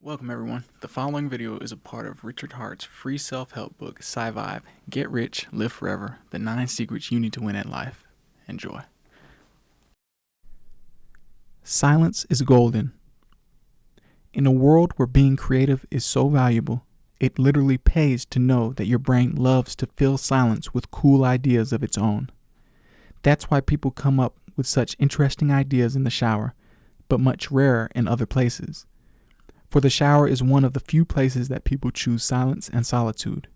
Welcome everyone. The following video is a part of Richard Hart's free self-help book, SciVive, Get Rich, Live Forever, The 9 Secrets You Need to Win at Life. Enjoy. Silence is golden. In a world where being creative is so valuable, it literally pays to know that your brain loves to fill silence with cool ideas of its own. That's why people come up with such interesting ideas in the shower, but much rarer in other places. For the shower is one of the few places that people choose silence and solitude.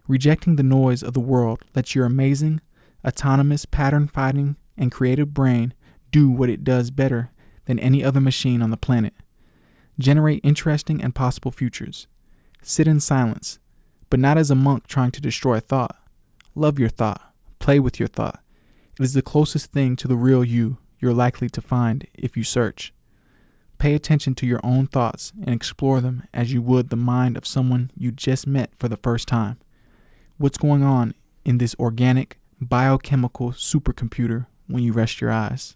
Rejecting the noise of the world lets your amazing, autonomous, pattern-finding, and creative brain do what it does better than any other machine on the planet. Generate interesting and possible futures. Sit in silence, but not as a monk trying to destroy thought. Love your thought. Play with your thought. It is the closest thing to the real you you're likely to find if you search. Pay attention to your own thoughts and explore them as you would the mind of someone you just met for the first time. What's going on in this organic, biochemical supercomputer when you rest your eyes?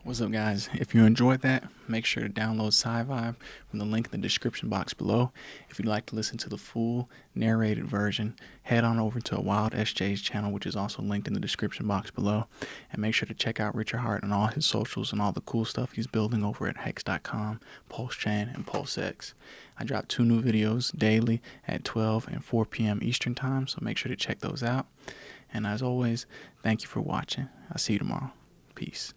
What's up, guys? If you enjoyed that, make sure to download SciVive from the link in the description box below. If you'd like to listen to the full narrated version, head on over to a Wild SJ's channel, which is also linked in the description box below. And make sure to check out Richard Hart and all his socials and all the cool stuff he's building over at hex.com, PulseChain, and PulseX. I drop 2 new videos daily at 12 and 4 p.m. Eastern Time, so make sure to check those out. And as always, thank you for watching. I'll see you tomorrow. Peace.